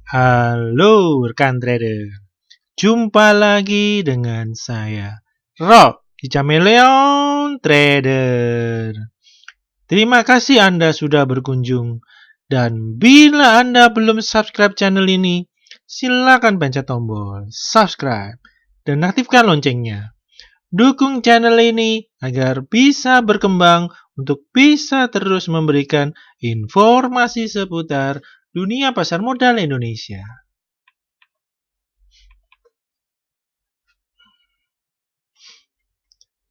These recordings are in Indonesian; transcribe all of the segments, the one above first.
Halo rekan trader, jumpa lagi dengan saya Rob di Chameleon Trader. Terima kasih Anda sudah berkunjung, dan bila Anda belum subscribe channel ini, silakan pencet tombol subscribe dan aktifkan loncengnya. Dukung channel ini agar bisa berkembang untuk bisa terus memberikan informasi seputar dunia pasar modal Indonesia.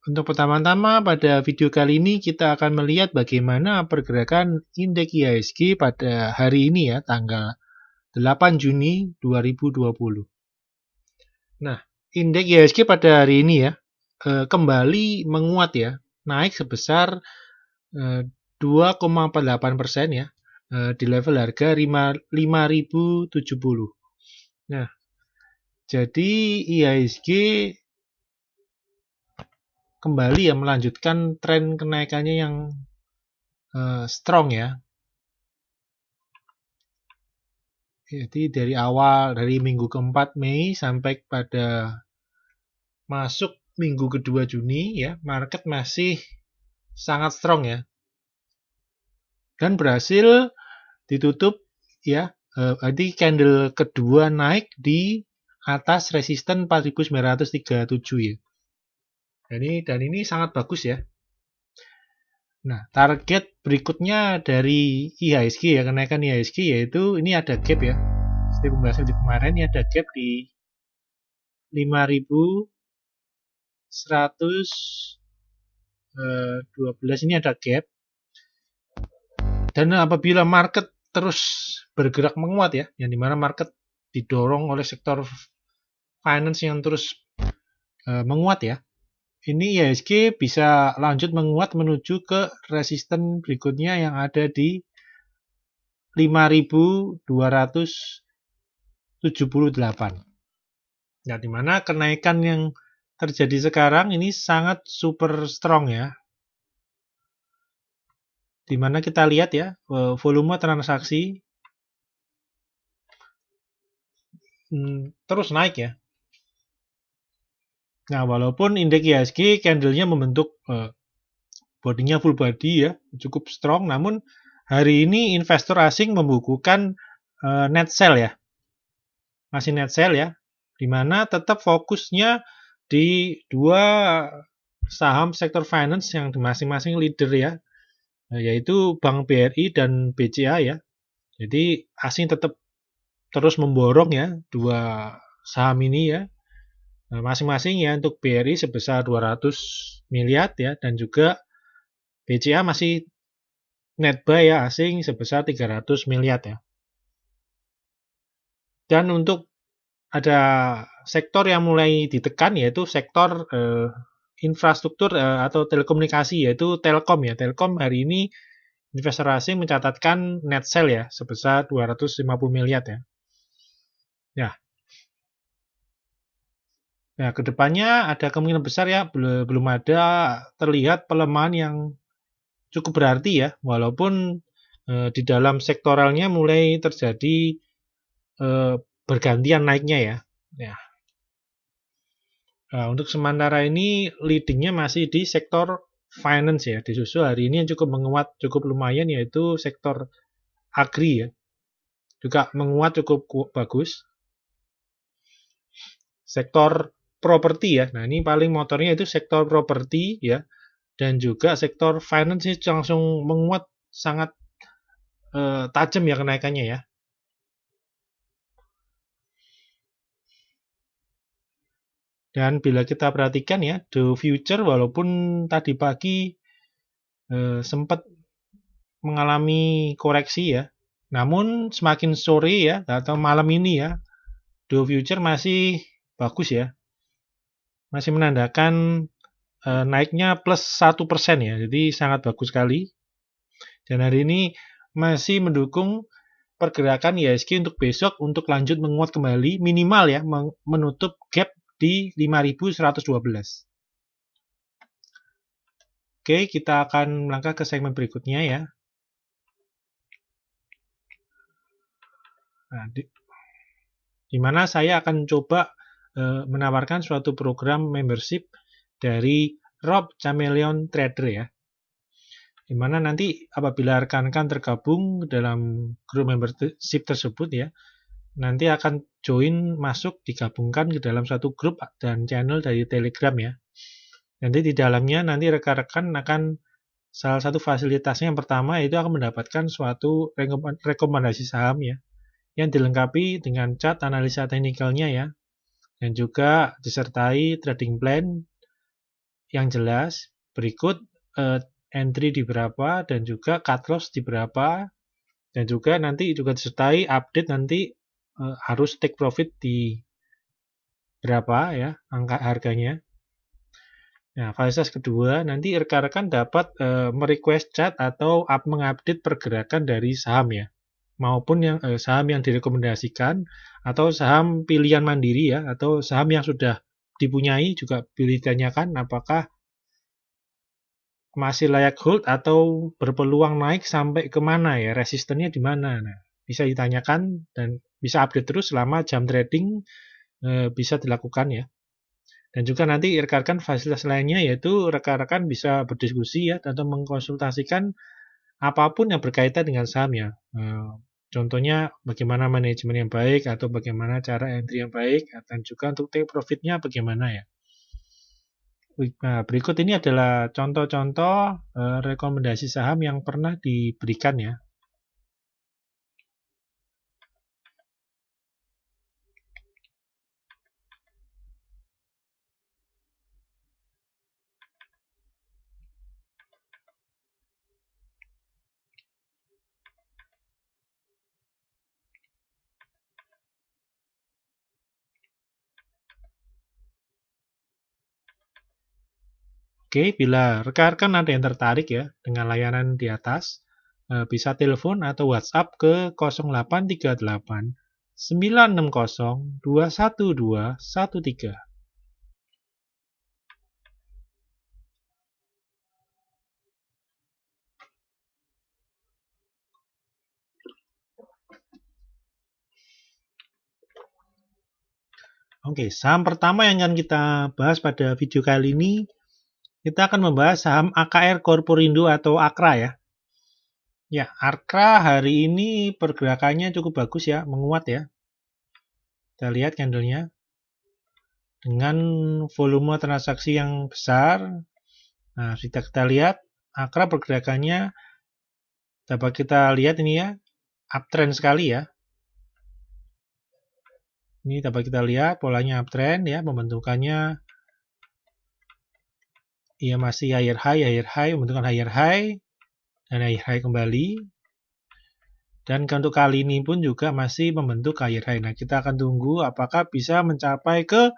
Untuk pertama-tama pada video kali ini kita akan melihat bagaimana pergerakan indeks IHSG pada hari ini ya, tanggal 8 Juni 2020. Nah, indeks IHSG pada hari ini ya kembali menguat ya, naik sebesar 2,48% ya, di level harga 5.070. Nah, jadi IHSG kembali ya melanjutkan tren kenaikannya yang strong ya. Jadi dari awal, dari minggu keempat Mei sampai pada masuk minggu kedua Juni ya, market masih sangat strong ya. Dan berhasil ditutup ya, jadi candle kedua naik di atas resisten 4.937 ya. Dan ini sangat bagus ya. Nah, target berikutnya dari IHSG ya, kenaikan IHSG yaitu ini ada gap ya. Seperti pembahasan di kemarin, ini ada gap di 5.112, ini ada gap. Dan apabila market terus bergerak menguat ya, yang dimana market didorong oleh sektor finance yang terus menguat ya, ini IHSG bisa lanjut menguat menuju ke resisten berikutnya yang ada di 5.278. Nah, dimana kenaikan yang terjadi sekarang ini sangat super strong ya. Dimana kita lihat ya, volume transaksi terus naik ya. Nah, walaupun indeks IHSG candle-nya membentuk bodinya full body ya, cukup strong, namun hari ini investor asing membukukan net sell ya. Masih net sell ya, dimana tetap fokusnya di dua saham sektor finance yang masing-masing leader ya, yaitu Bank BRI dan BCA ya. Jadi asing tetap terus memborong ya dua saham ini ya. Masing-masing ya, untuk BRI sebesar 200 miliar ya, dan juga BCA masih net buy ya asing sebesar 300 miliar ya. Dan untuk ada sektor yang mulai ditekan yaitu sektor infrastruktur atau telekomunikasi, yaitu Telkom ya. Telkom hari ini investor asing mencatatkan net sell ya sebesar 250 miliar ya. Nah, kedepannya ada kemungkinan besar ya, belum ada terlihat pelemahan yang cukup berarti ya, walaupun di dalam sektoralnya mulai terjadi bergantian naiknya ya. Nah, untuk sementara ini leadingnya masih di sektor finance ya, disusul hari ini yang cukup menguat, cukup lumayan, yaitu sektor agri ya, juga menguat cukup bagus. Sektor properti ya, nah ini paling motornya itu sektor properti ya, dan juga sektor finance langsung menguat sangat tajam ya kenaikannya ya. Dan bila kita perhatikan ya, Dow Future walaupun tadi pagi sempat mengalami koreksi ya, namun semakin sore ya atau malam ini ya, Dow Future masih bagus ya, masih menandakan naiknya plus 1% ya, jadi sangat bagus sekali. Dan hari ini masih mendukung pergerakan IHSG untuk besok untuk lanjut menguat kembali, minimal ya menutup gap di 5.112. Oke, kita akan melangkah ke segmen berikutnya ya. Nah, di mana saya akan coba menawarkan suatu program membership dari Rob Chameleon Trader ya. Di mana nanti apabila rekan-rekan tergabung dalam grup membership tersebut ya, nanti akan join masuk digabungkan ke dalam satu grup dan channel dari Telegram ya. Nanti di dalamnya nanti rekan-rekan akan salah satu fasilitasnya yang pertama itu akan mendapatkan suatu rekomendasi saham ya, yang dilengkapi dengan chart analisa teknikalnya ya, dan juga disertai trading plan yang jelas, berikut entry di berapa dan juga cut loss di berapa, dan juga nanti juga disertai update nanti harus take profit di berapa ya angka harganya. Nah, fasilitas kedua nanti rekan-rekan dapat merequest chart atau mengupdate pergerakan dari saham ya, maupun yang saham yang direkomendasikan atau saham pilihan mandiri ya, atau saham yang sudah dipunyai juga pilih ditanyakan apakah masih layak hold atau berpeluang naik sampai kemana ya, resistennya di mana. Nah, bisa ditanyakan dan bisa update terus selama jam trading bisa dilakukan ya. Dan juga nanti rekan-rekan fasilitas lainnya yaitu rekan-rekan bisa berdiskusi ya atau mengkonsultasikan apapun yang berkaitan dengan saham ya. Contohnya bagaimana manajemen yang baik atau bagaimana cara entry yang baik dan juga untuk take profitnya bagaimana ya. Nah, berikut ini adalah contoh-contoh rekomendasi saham yang pernah diberikan ya. Oke, bila rekan-rekan ada yang tertarik ya dengan layanan di atas, bisa telepon atau WhatsApp ke 0838 960 21213. Oke, saham pertama yang akan kita bahas pada video kali ini, kita akan membahas saham AKR Corporindo atau AKRA ya. Ya, AKRA hari ini pergerakannya cukup bagus ya, menguat ya. Kita lihat candlenya. Dengan volume transaksi yang besar, nah kita lihat AKRA pergerakannya dapat kita lihat ini ya, uptrend sekali ya. Ini dapat kita lihat polanya uptrend ya, pembentukannya ya masih higher high, membentukkan higher high dan higher high kembali. Dan untuk kali ini pun juga masih membentuk higher high. Nah, kita akan tunggu apakah bisa mencapai ke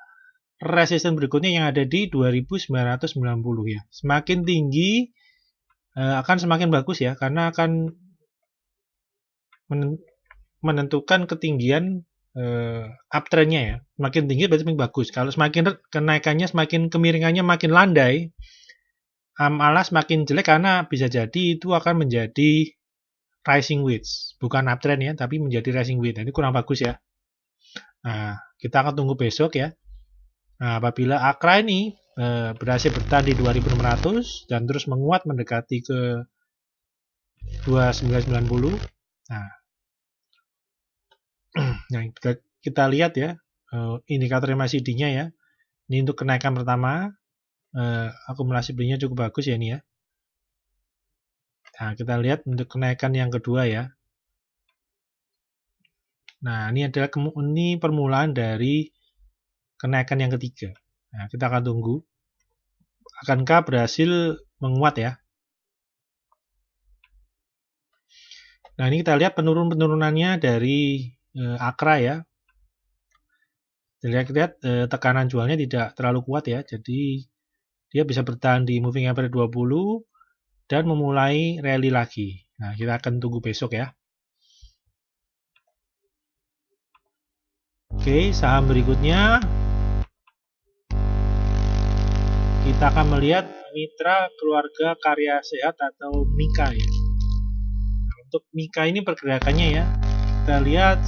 resisten berikutnya yang ada di 2990 ya. Semakin tinggi akan semakin bagus ya, karena akan menentukan ketinggian uptrendnya ya. Semakin tinggi berarti semakin bagus. Kalau semakin kenaikannya, semakin kemiringannya makin landai, malah semakin jelek karena bisa jadi itu akan menjadi rising wedge, bukan uptrend ya, tapi menjadi rising wedge. Nah, ini kurang bagus ya. Nah, kita akan tunggu besok ya. Nah, apabila AKRA ini berhasil bertahan di 2600 dan terus menguat mendekati ke 2990. Nah, kita lihat ya indikator MACD-nya ya. Ini untuk kenaikan pertama, akumulasi belinya cukup bagus ya ini ya. Nah, kita lihat untuk kenaikan yang kedua ya. Nah, ini adalah permulaan dari kenaikan yang ketiga. Nah, kita akan tunggu. Akankah berhasil menguat ya? Nah, ini kita lihat penurunannya dari AKRA ya. Kita lihat tekanan jualnya tidak terlalu kuat ya. Jadi, dia bisa bertahan di moving average 20 dan memulai rally lagi. Nah, kita akan tunggu besok ya. Oke, saham berikutnya kita akan melihat Mitra Keluarga Karya Sehat atau MIKA ya. Nah, untuk MIKA ini pergerakannya ya, kita lihat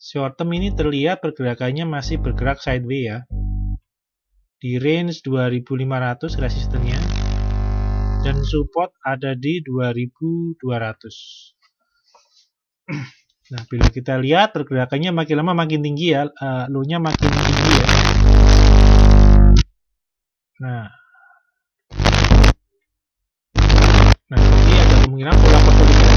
short term ini terlihat pergerakannya masih bergerak sideways ya. Di range 2500 resistennya. Dan support ada di 2200. Nah, bila kita lihat pergerakannya makin lama makin tinggi ya, low-nya makin tinggi ya. Nah, jadi ada kemungkinan pola konsolidasi.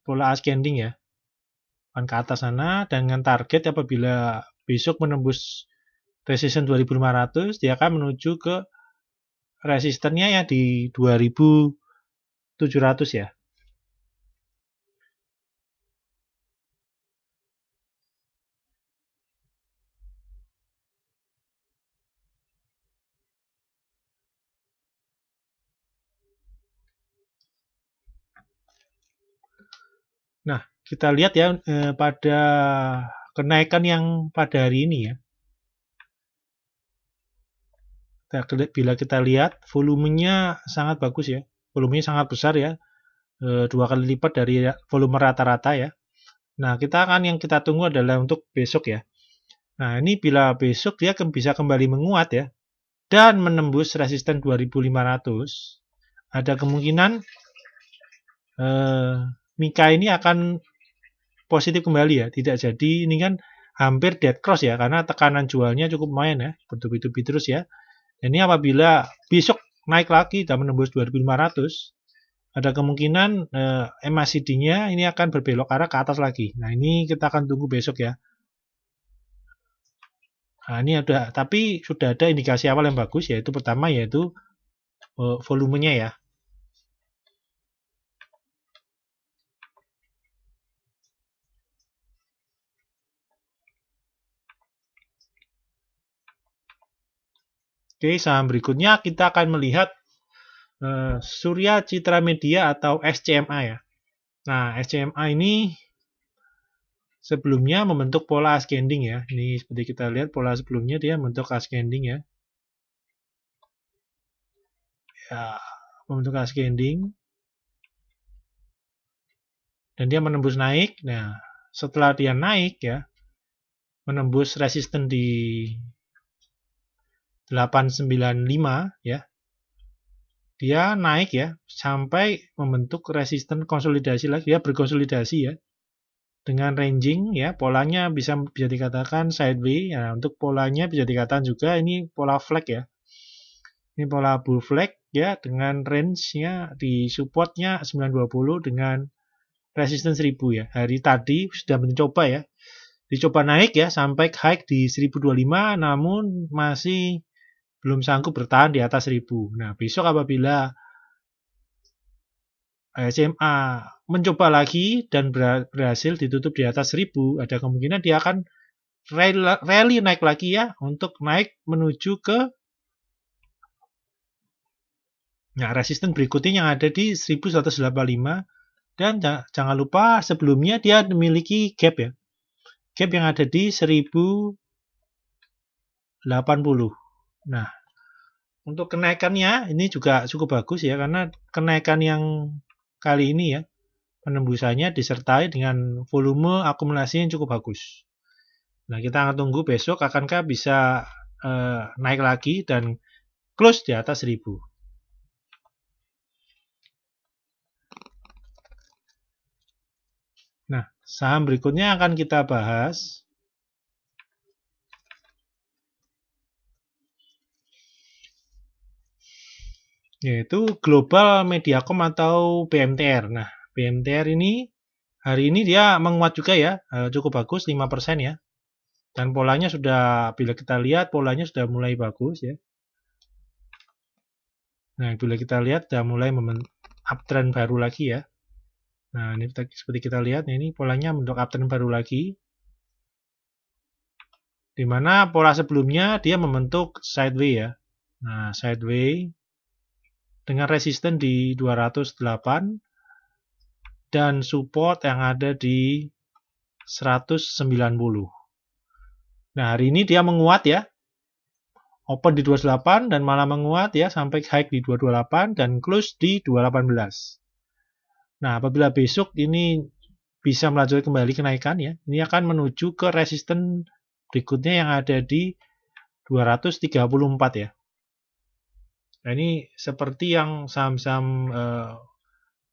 Pola ascending ya, kan ke atas sana dengan target apabila besok menembus resisten 2500, dia akan menuju ke resistennya ya di 2700 ya. Nah, kita lihat ya pada kenaikan yang pada hari ini ya. Bila kita lihat volumenya sangat bagus ya. Volumenya sangat besar ya. 2 kali lipat dari volume rata-rata ya. Nah, yang kita tunggu adalah untuk besok ya. Nah, ini bila besok dia bisa kembali menguat ya dan menembus resisten 2500, ada kemungkinan Mika ini akan positif kembali ya. Tidak jadi, ini kan hampir dead cross ya, karena tekanan jualnya cukup lumayan ya, bertubi-tubi terus ya. Ini apabila besok naik lagi dan menembus 2500, ada kemungkinan MACD-nya ini akan berbelok arah ke atas lagi. Nah, ini kita akan tunggu besok ya. Nah, ini tapi sudah ada indikasi awal yang bagus, yaitu pertama yaitu volumenya ya. Oke, saham berikutnya kita akan melihat Surya Citra Media atau SCMA ya. Nah, SCMA ini sebelumnya membentuk pola ascending ya. Ini seperti kita lihat pola sebelumnya dia membentuk ascending ya. Ya, membentuk ascending. Dan dia menembus naik. Nah, setelah dia naik ya, menembus resisten di 895 ya. Dia naik ya sampai membentuk resisten konsolidasi lagi, dia berkonsolidasi ya. Dengan ranging ya, polanya bisa dikatakan sideways ya. Untuk polanya bisa dikatakan juga ini pola flag ya. Ini pola bull flag ya, dengan range-nya di supportnya 920 dengan resisten 1000 ya. Hari tadi sudah mencoba ya. Dicoba naik ya sampai high di 1025, namun masih belum sanggup bertahan di atas 1000. Nah, besok apabila SMA mencoba lagi dan berhasil ditutup di atas 1000, ada kemungkinan dia akan rally naik lagi ya, untuk naik menuju ke resisten berikutnya yang ada di 1185. Dan jangan lupa sebelumnya dia memiliki gap ya. Gap yang ada di 1080. Nah, untuk kenaikannya ini juga cukup bagus ya, karena kenaikan yang kali ini ya, penembusannya disertai dengan volume akumulasi yang cukup bagus. Nah, kita akan tunggu besok akankah bisa naik lagi dan close di atas 1000. Nah, saham berikutnya akan kita bahas yaitu Global Mediacom atau BMTR. Nah, BMTR ini hari ini dia menguat juga ya, cukup bagus 5% ya. Dan polanya sudah, bila kita lihat polanya sudah mulai bagus ya. Nah, bila kita lihat sudah mulai uptrend baru lagi ya. Nah, ini seperti kita lihat ini polanya membentuk uptrend baru lagi. Di mana pola sebelumnya dia membentuk sideways ya. Nah, sideways dengan resisten di 208 dan support yang ada di 190. Nah, hari ini dia menguat ya. open di 218 dan malah menguat ya sampai high di 228 dan close di 218. Nah, apabila besok ini bisa melanjutkan kembali kenaikan ya, ini akan menuju ke resisten berikutnya yang ada di 234 ya. Nah, ini seperti yang saham-saham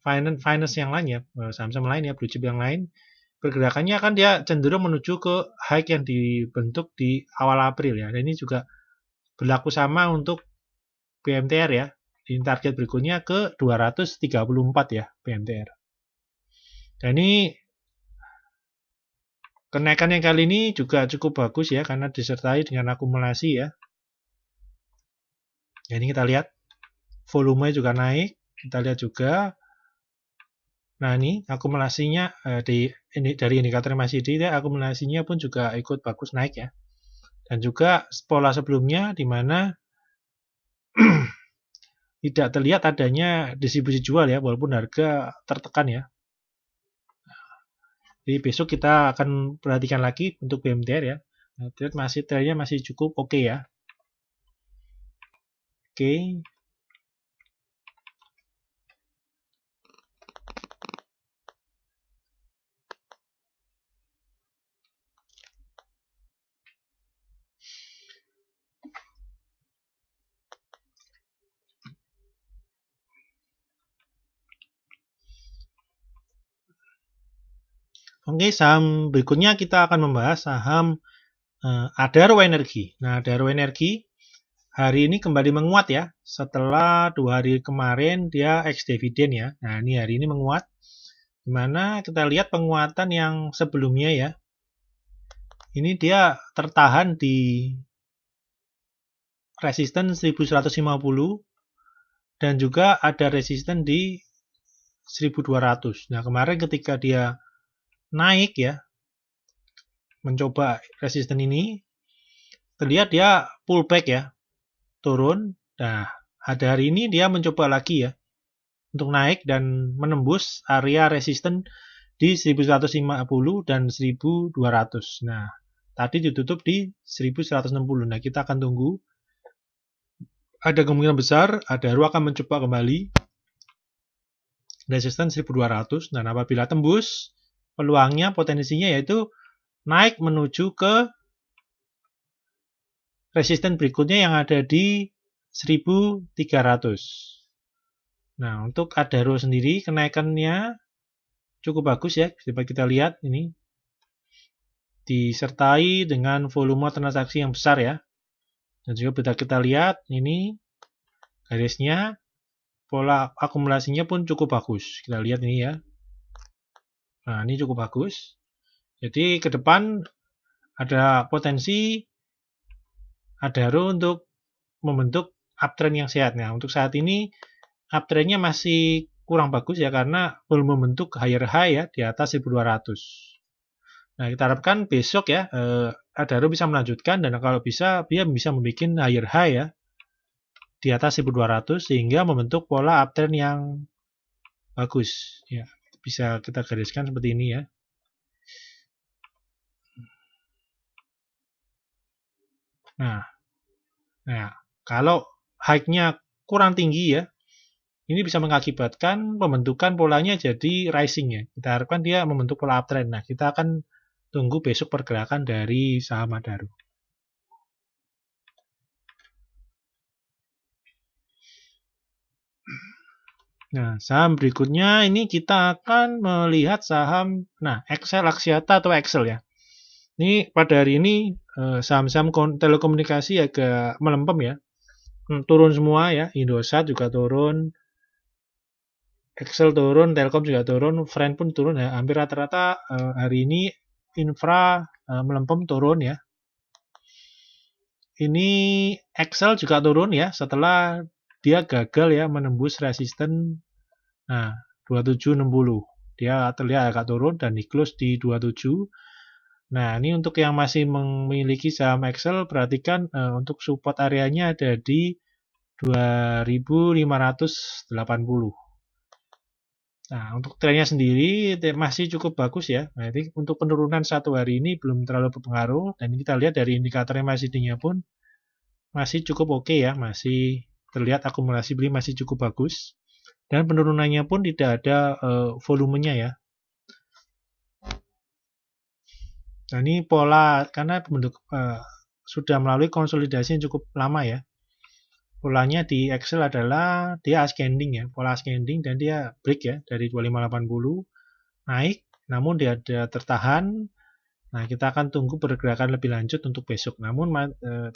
finance yang lain ya, saham-saham lain ya, blue chip yang lain, pergerakannya kan dia cenderung menuju ke high yang dibentuk di awal April ya. Dan ini juga berlaku sama untuk PMTR ya. Ini target berikutnya ke 234 ya PMTR. Dan ini kenaikan yang kali ini juga cukup bagus ya karena disertai dengan akumulasi ya. Jadi kita lihat volumenya juga naik. Kita lihat juga. Nah ini akumulasinya dari indikator MACD akumulasinya pun juga ikut bagus naik ya. Dan juga pola sebelumnya di mana tidak terlihat adanya distribusi jual ya walaupun harga tertekan ya. Jadi besok kita akan perhatikan lagi untuk BMTR ya. Nah, trendnya masih cukup oke ya. Oke. Oke, saham berikutnya kita akan membahas saham Adaro Energi. Nah, Adaro Energi hari ini kembali menguat ya. Setelah 2 hari kemarin dia ex dividend ya. Nah, ini hari ini menguat. Dimana kita lihat penguatan yang sebelumnya ya. Ini dia tertahan di resisten 1150 dan juga ada resisten di 1200. Nah, kemarin ketika dia naik ya, mencoba resisten ini, terlihat dia pullback ya, turun. Nah, ada hari ini dia mencoba lagi ya, untuk naik dan menembus area resisten di 1150 dan 1200. Nah, tadi ditutup di 1160. Nah, kita akan tunggu. Ada kemungkinan besar Adaro akan mencoba kembali resisten 1200 dan apabila tembus, peluangnya potensinya yaitu naik menuju ke resisten berikutnya yang ada di 1300. Nah, untuk Adaro sendiri kenaikannya cukup bagus ya. Dapat kita lihat ini disertai dengan volume transaksi yang besar ya. Dan juga bisa kita lihat ini garisnya, pola akumulasinya pun cukup bagus. Kita lihat ini ya. Nah, ini cukup bagus. Jadi ke depan ada potensi Adaro untuk membentuk uptrend yang sehat. Nah, untuk saat ini uptrendnya masih kurang bagus ya karena belum membentuk higher high ya di atas 1200. Nah, kita harapkan besok ya Adaro bisa melanjutkan dan kalau bisa dia bisa membuat higher high ya di atas 1200 sehingga membentuk pola uptrend yang bagus ya. Bisa kita gariskan seperti ini ya. Nah, kalau high-nya kurang tinggi ya, ini bisa mengakibatkan pembentukan polanya jadi rising ya. Kita harapkan dia membentuk pola uptrend. Nah, kita akan tunggu besok pergerakan dari saham Adaro. Nah, saham berikutnya ini kita akan melihat saham, Excel Axiata atau Excel ya. Ini pada hari ini saham-saham telekomunikasi agak melempem ya. Turun semua ya, Indosat juga turun, Excel turun, Telkom juga turun, Friend pun turun ya. Hampir rata-rata hari ini infra melempem turun ya. Ini Excel juga turun ya setelah dia gagal ya menembus resisten 2760. Dia terlihat agak turun dan di close di 27. Nah, ini untuk yang masih memiliki saham Excel perhatikan untuk support areanya ada di 2580. Nah, untuk trennya sendiri masih cukup bagus ya. Nah, jadi untuk penurunan satu hari ini belum terlalu berpengaruh dan kita lihat dari indikator MACD-nya pun masih cukup oke ya, masih terlihat akumulasi beli masih cukup bagus. Dan penurunannya pun tidak ada volumenya ya. Nah, ini pola karena bentuk sudah melalui konsolidasi yang cukup lama ya. Polanya di Excel adalah dia ascending ya, pola ascending, dan dia break ya dari 2580 naik, namun dia ada tertahan. Nah, kita akan tunggu pergerakan lebih lanjut untuk besok. Namun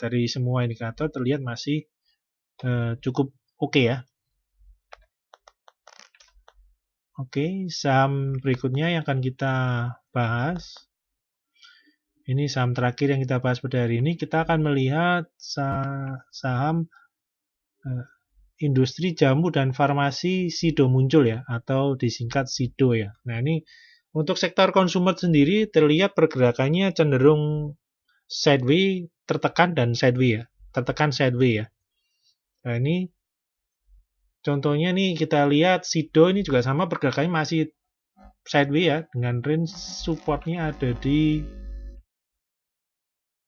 dari semua indikator terlihat masih cukup oke ya. Oke, saham berikutnya yang akan kita bahas. Ini saham terakhir yang kita bahas pada hari ini. Kita akan melihat saham industri jamu dan farmasi SIDO muncul ya, atau disingkat SIDO ya. Nah, ini untuk sektor konsumer sendiri terlihat pergerakannya cenderung sideways, tertekan dan sideways ya. Tertekan sideways ya. Nah, ini contohnya nih kita lihat SIDO ini juga sama, pergerakannya masih sideways ya, dengan range supportnya ada di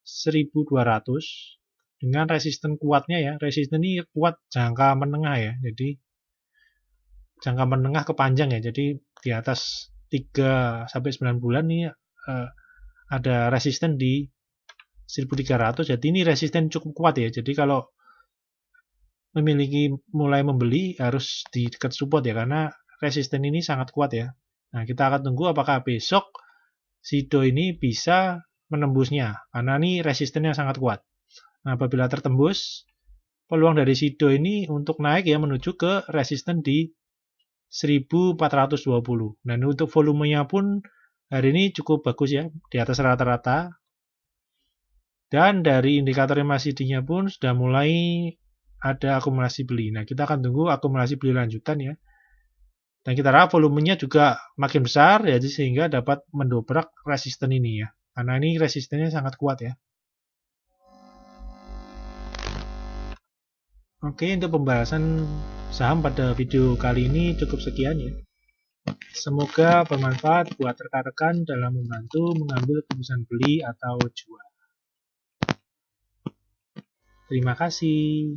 1200 dengan resisten kuatnya ya. Resisten ini kuat jangka menengah ya. Jadi jangka menengah ke panjang ya. Jadi di atas 3 sampai 9 bulan ini ada resisten di 1300. Jadi ini resisten cukup kuat ya. Jadi kalau mulai membeli harus di dekat support ya, karena resisten ini sangat kuat ya. Nah, kita akan tunggu apakah besok SIDO ini bisa menembusnya, karena ini resistennya sangat kuat. Nah, apabila tertembus, peluang dari SIDO ini untuk naik ya menuju ke resisten di 1420. Dan untuk volumenya pun hari ini cukup bagus ya, di atas rata-rata. Dan dari indikator MACD-nya pun sudah mulai ada akumulasi beli. Nah, kita akan tunggu akumulasi beli lanjutan ya. Dan kita harap volumenya juga makin besar ya, sehingga dapat mendobrak resisten ini ya. Karena ini resistennya sangat kuat ya. Oke, untuk pembahasan saham pada video kali ini cukup sekian ya. Semoga bermanfaat buat rekan-rekan dalam membantu mengambil keputusan beli atau jual. Terima kasih.